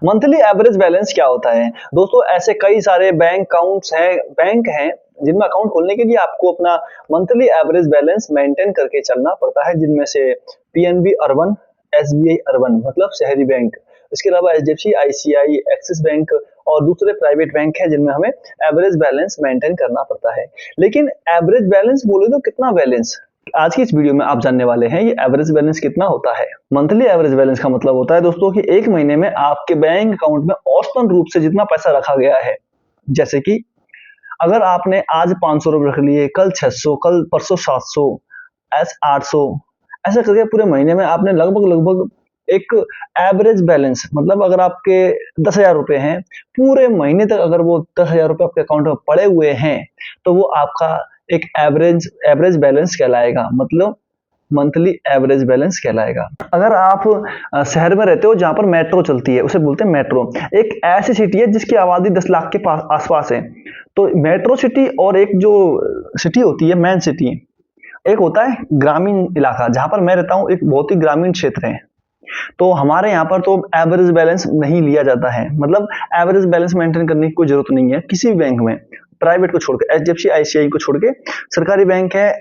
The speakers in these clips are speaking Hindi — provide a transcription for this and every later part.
मंथली एवरेज बैलेंस क्या होता है? दोस्तों ऐसे कई सारे बैंक हैं जिनमें अकाउंट खोलने के लिए आपको अपना मंथली एवरेज बैलेंस मेंटेन करके चलना पड़ता है, जिनमें से पीएनबी अर्बन, एसबीआई अर्बन मतलब शहरी बैंक, इसके अलावा एचडीएफसी, आईसीआई, एक्सिस बैंक और दूसरे प्राइवेट बैंक है जिनमें हमें एवरेज बैलेंस मेंटेन करना पड़ता है। लेकिन एवरेज बैलेंस बोले तो कितना बैलेंस? आज की इस वीडियो में आप जानने वाले हैं ये एवरेज बैलेंस कितना होता है। मंथली एवरेज बैलेंस का मतलब होता है दोस्तों कि एक महीने में आपके बैंक अकाउंट में औसतन रूप से जितना पैसा रखा गया है, जैसे कि अगर आपने आज 500 रुपए रख लिए, कल 600, कल परसों 700, ऐसे 800, ऐसा करके पूरे महीने में आपने लगभग एक एवरेज बैलेंस मतलब अगर आपके 10,000 रुपए हैं, पूरे महीने तक अगर वो 10,000 रुपए आपके अकाउंट में पड़े हुए हैं, तो वो आपका एक एवरेज बैलेंस कहलाएगा, मतलब मंथली एवरेज बैलेंस कहलाएगा। अगर आप शहर में रहते हो जहां पर मेट्रो चलती है, उसे बोलते हैं मेट्रो। एक ऐसी सिटी है जिसकी आबादी 10 लाख के पास आसपास है। तो मेट्रो सिटी और एक जो सिटी होती है मेन सिटी, एक होता है ग्रामीण इलाका। जहां पर मैं रहता हूं एक बहुत ही ग्रामीण क्षेत्र है, तो हमारे यहाँ पर तो एवरेज बैलेंस नहीं लिया जाता है, मतलब एवरेज बैलेंस मेंटेन करने की कोई जरूरत नहीं है किसी भी बैंक में, प्राइवेट को छोड़ के, एचडीएफसी, आईसीआई को छोड़ के। सरकारी बैंक है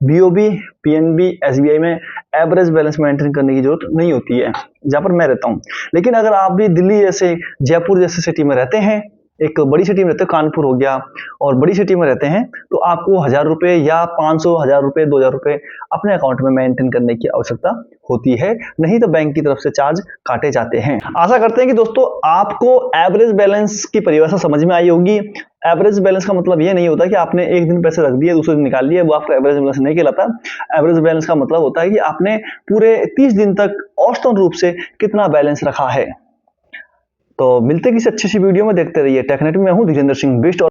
बीओबी, पीएनबी, एसबीआई में एवरेज बैलेंस मेंटेन करने की जरूरत नहीं होती है जहां पर मैं रहता हूं। लेकिन अगर आप भी दिल्ली जैसे, जयपुर जैसे सिटी में रहते हैं, एक बड़ी सिटी में रहते हैं, कानपुर हो गया, और बड़ी सिटी में रहते हैं, तो आपको 1,000 रुपए या 500, 1,000 रुपए, 2,000 रुपए अपने अकाउंट में मेंटेन करने की आवश्यकता होती है, नहीं तो बैंक की तरफ से चार्ज काटे जाते हैं। आशा करते हैं कि दोस्तों आपको एवरेज बैलेंस की परिभाषा समझ में आई होगी। एवरेज बैलेंस का मतलब ये नहीं होता कि आपने एक दिन पैसे रख दिए दूसरे दिन निकाल लिए, वो आपका एवरेज बैलेंस नहीं कहलाता। एवरेज बैलेंस का मतलब होता है कि आपने पूरे 30 दिन तक औसतन रूप से कितना बैलेंस रखा है। तो मिलते किसी अच्छी सी वीडियो में, देखते रहिए टेक्निकल में हूं धीरेन्द्र सिंह बिष्ट।